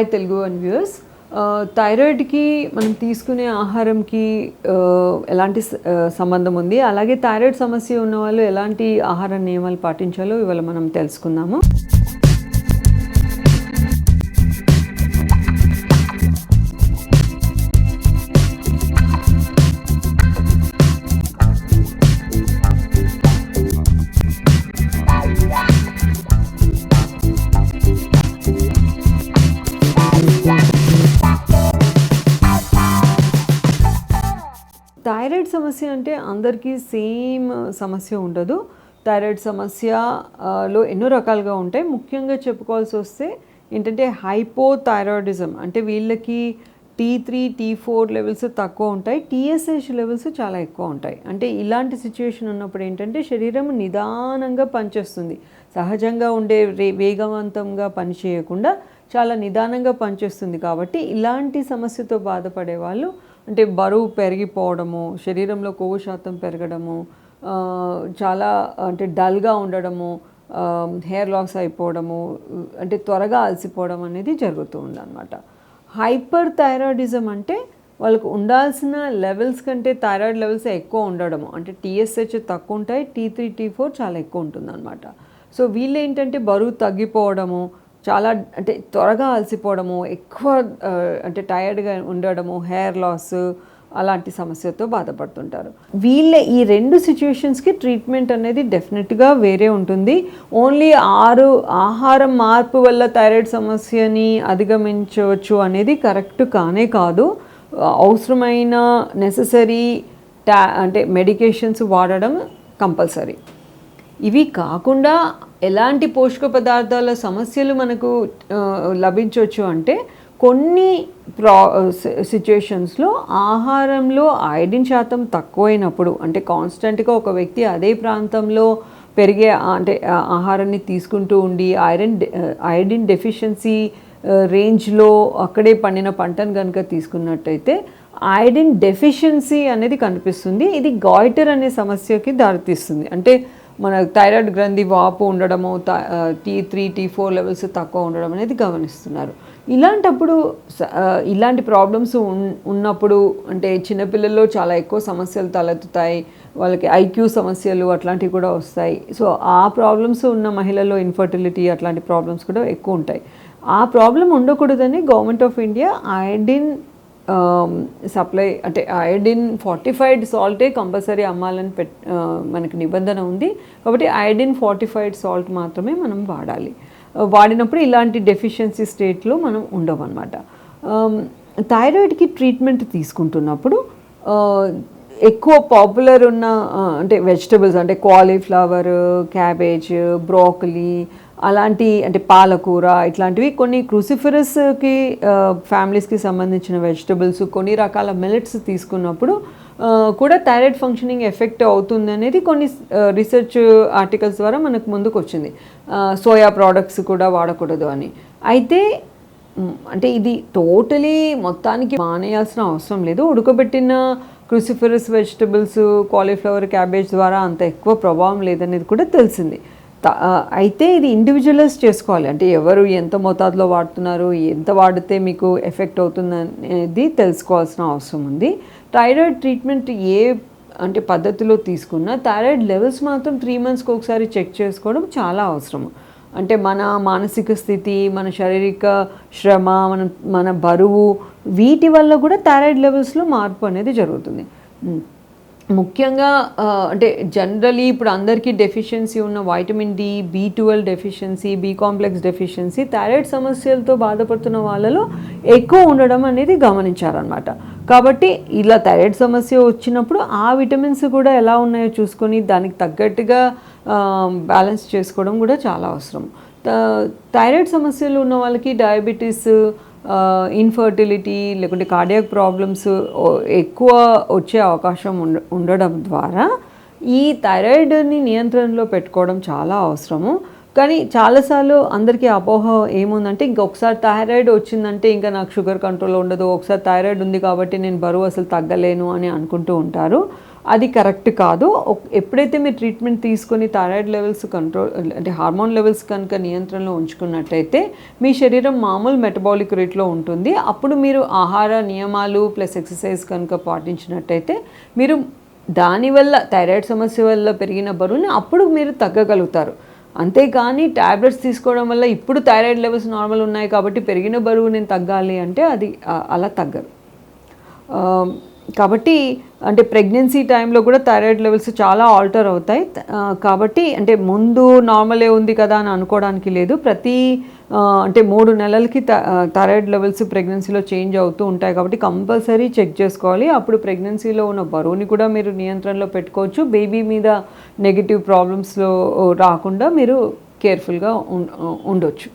Hi Telugu one viewers. థైరాయిడ్కి మనం తీసుకునే ఆహారంకి ఎలాంటి సంబంధం ఉంది, అలాగే థైరాయిడ్ సమస్య ఉన్న వాళ్ళు ఎలాంటి ఆహార నియమాలు పాటించాలో ఇవాళ మనం తెలుసుకుందాము. థైరాయిడ్ సమస్య అంటే అందరికీ సేమ్ సమస్య ఉండదు. థైరాయిడ్ సమస్యలో ఎన్నో రకాలుగా ఉంటాయి. ముఖ్యంగా చెప్పుకోవాల్సి వస్తే ఏంటంటే హైపోథైరాయిడిజం, అంటే వీళ్ళకి T3, T4 లెవెల్స్ తక్కువ ఉంటాయి, TSH లెవెల్స్ చాలా ఎక్కువ ఉంటాయి. అంటే ఇలాంటి సిచ్యువేషన్ ఉన్నప్పుడు ఏంటంటే శరీరం నిదానంగా పనిచేస్తుంది. సహజంగా ఉండే వేగవంతంగా పనిచేయకుండా చాలా నిదానంగా పనిచేస్తుంది. కాబట్టి ఇలాంటి సమస్యతో బాధపడే వాళ్ళు, అంటే బరువు పెరిగిపోవడము, శరీరంలో కొవ్వు శాతం పెరగడము, చాలా అంటే డల్గా ఉండడము, హెయిర్ లాస్ అయిపోవడము, అంటే త్వరగా అలసిపోవడం అనేది జరుగుతూ ఉందన్నమాట. హైపర్ థైరాయిడిజం అంటే వాళ్ళకు ఉండాల్సిన లెవెల్స్ కంటే థైరాయిడ్ లెవెల్స్ ఎక్కువ ఉండడము, అంటే TSH తక్కువ ఉంటాయి, T3, T4 చాలా ఎక్కువ ఉంటుందన్నమాట. సో వీళ్ళు ఏంటంటే బరువు తగ్గిపోవడము, చాలా అంటే త్వరగా అలసిపోవడము, ఎక్కువ అంటే టైర్డ్గా ఉండడము, హెయిర్ లాస్ అలాంటి సమస్యతో బాధపడుతుంటారు. వీళ్ళ ఈ రెండు సిచ్యువేషన్స్కి ట్రీట్మెంట్ అనేది డెఫినెట్గా వేరే ఉంటుంది. ఓన్లీ 6 ఆహారం మార్పు వల్ల థైరాయిడ్ సమస్యని అధిగమించవచ్చు అనేది కరెక్ట్ కానే కాదు. అవసరమైన నెససరీ అంటే మెడికేషన్స్ వాడడం కంపల్సరీ. ఇవి కాకుండా ఎలాంటి పోషక పదార్థాల సమస్యలు మనకు లభించవచ్చు అంటే, కొన్ని సిచ్యుయేషన్స్లో ఆహారంలో ఐరన్ శాతం తక్కువైనప్పుడు, అంటే కాన్స్టెంట్గా ఒక వ్యక్తి అదే ప్రాంతంలో పెరిగే అంటే ఆహారాన్ని తీసుకుంటూ ఉండి ఐరన్ డెఫిషియన్సీ రేంజ్లో అక్కడే పండిన పంటను కనుక తీసుకున్నట్టయితే ఐరన్ డెఫిషియన్సీ అనేది కనిపిస్తుంది. ఇది గాయిటర్ అనే సమస్యకి దారితీస్తుంది. అంటే మన థైరాయిడ్ గ్రంథి వాపు ఉండడము, T3, T4 లెవెల్స్ తక్కువ ఉండడం అనేది గమనిస్తున్నారు. ఇలాంటప్పుడు ఇలాంటి ప్రాబ్లమ్స్ ఉన్నప్పుడు, అంటే చిన్నపిల్లల్లో చాలా ఎక్కువ సమస్యలు తలెత్తుతాయి, వాళ్ళకి IQ సమస్యలు అట్లాంటివి కూడా వస్తాయి. సో ఆ ప్రాబ్లమ్స్ ఉన్న మహిళల్లో ఇన్ఫర్టిలిటీ అట్లాంటి ప్రాబ్లమ్స్ కూడా ఎక్కువ ఉంటాయి. ఆ ప్రాబ్లం ఉండకూడదని government of India iron supply, అంటే ఐరన్ ఫార్టిఫైడ్ సాల్టే కంపల్సరీ అమ్మాలని మనకి నిబంధన ఉంది. కాబట్టి ఐరన్ ఫార్టిఫైడ్ సాల్ట్ మాత్రమే మనం వాడాలి. వాడినప్పుడు ఇలాంటి డెఫిషియన్సీ స్టేట్లో మనం ఉండవన్నమాట. థైరాయిడ్కి ట్రీట్మెంట్ తీసుకుంటున్నప్పుడు ఎక్కువ పాపులర్ ఉన్న అంటే వెజిటబుల్స్, అంటే కాలీఫ్లవర్, క్యాబేజ్, బ్రోకలీ అలాంటి, అంటే పాలకూర ఇట్లాంటివి కొన్ని క్రూసిఫరస్కి ఫ్యామిలీస్కి సంబంధించిన వెజిటబుల్స్, కొన్ని రకాల మిల్లెట్స్ తీసుకున్నప్పుడు కూడా థైరాయిడ్ ఫంక్షనింగ్ ఎఫెక్ట్ అవుతుంది అనేది కొన్ని రీసెర్చ్ ఆర్టికల్స్ ద్వారా మనకు ముందుకు వచ్చింది. సోయా ప్రోడక్ట్స్ కూడా వాడకూడదు అని. అయితే అంటే ఇది టోటలీ మొత్తానికి మానేయాల్సిన అవసరం లేదు. ఉడకబెట్టిన క్రూసిఫరస్ వెజిటబుల్స్, కాలీఫ్లవర్, క్యాబేజ్ ద్వారా అంత ఎక్కువ ప్రభావం లేదనేది కూడా తెలిసింది. అయితే ఇది ఇండివిజువలైజ్ చేసుకోవాలి. అంటే ఎవరు ఎంత మోతాదులో వాడుతున్నారు, ఎంత వాడితే మీకు ఎఫెక్ట్ అవుతుంది అనేది తెలుసుకోవాల్సిన అవసరం ఉంది. థైరాయిడ్ ట్రీట్మెంట్ అంటే పద్ధతిలో తీసుకున్న థైరాయిడ్ లెవెల్స్ మాత్రం 3 monthsకి ఒకసారి చెక్ చేసుకోవడం చాలా అవసరము. అంటే మన మానసిక స్థితి, మన శారీరక శ్రమ, మన బరువు, వీటి వల్ల కూడా థైరాయిడ్ లెవెల్స్లో మార్పు అనేది జరుగుతుంది. ముఖ్యంగా అంటే జనరలీ ఇప్పుడు అందరికీ డెఫిషియన్సీ ఉన్న vitamin D, B12 deficiency, B complex deficiency thyroid సమస్యలతో బాధపడుతున్న వాళ్ళలో ఎక్కువ ఉండడం అనేది గమనించారనమాట. కాబట్టి ఇలా థైరాయిడ్ సమస్య వచ్చినప్పుడు ఆ విటమిన్స్ కూడా ఎలా ఉన్నాయో చూసుకొని దానికి తగ్గట్టుగా బ్యాలెన్స్ చేసుకోవడం కూడా చాలా అవసరం. థైరాయిడ్ సమస్యలు ఉన్న వాళ్ళకి డయాబెటీస్, ఇన్ఫర్టిలిటీ లేకుంటే కార్డియాక్ ప్రాబ్లమ్స్ ఎక్కువ వచ్చే అవకాశం ఉండడం ద్వారా ఈ థైరాయిడ్ని నియంత్రణలో పెట్టుకోవడం చాలా అవసరము. కానీ చాలాసార్లు అందరికీ అపోహ ఏముందంటే, ఇంకొకసారి థైరాయిడ్ వచ్చిందంటే ఇంకా నాకు షుగర్ కంట్రోల్ ఉండదు, ఒకసారి థైరాయిడ్ ఉంది కాబట్టి నేను బరువు అసలు తగ్గలేను అని అనుకుంటూ ఉంటారు. అది కరెక్ట్ కాదు. ఎప్పుడైతే మీరు ట్రీట్మెంట్ తీసుకొని థైరాయిడ్ లెవెల్స్ కంట్రోల్ అంటే హార్మోన్ లెవెల్స్ కనుక నియంత్రణలో ఉంచుకున్నట్టయితే మీ శరీరం మామూలు మెటబాలిక్ రేట్లో ఉంటుంది. అప్పుడు మీరు ఆహార నియమాలు ప్లస్ ఎక్సర్సైజ్ కనుక పాటించినట్టయితే మీరు దానివల్ల థైరాయిడ్ సమస్య వల్ల పెరిగిన బరువుని అప్పుడు మీరు తగ్గగలుగుతారు. అంతేకాని ట్యాబ్లెట్స్ తీసుకోవడం వల్ల ఇప్పుడు థైరాయిడ్ లెవెల్స్ నార్మల్ ఉన్నాయి కాబట్టి పెరిగిన బరువు నేను తగ్గాలి అంటే అది అలా తగ్గరు. కాబట్టి అంటే ప్రెగ్నెన్సీ టైంలో కూడా థైరాయిడ్ లెవెల్స్ చాలా ఆల్టర్ అవుతాయి. కాబట్టి అంటే ముందు నార్మలే ఉంది కదా అని అనుకోవడానికి లేదు. అంటే 3 నెలలకి థైరాయిడ్ లెవెల్స్ ప్రెగ్నెన్సీలో చేంజ్ అవుతూ ఉంటాయి కాబట్టి కంపల్సరీ చెక్ చేసుకోవాలి. అప్పుడు ప్రెగ్నెన్సీలో ఉన్న బరువుని కూడా మీరు నియంత్రణలో పెట్టుకోవచ్చు. బేబీ మీద నెగిటివ్ ప్రాబ్లమ్స్లో రాకుండా మీరు కేర్ఫుల్గా ఉండొచ్చు.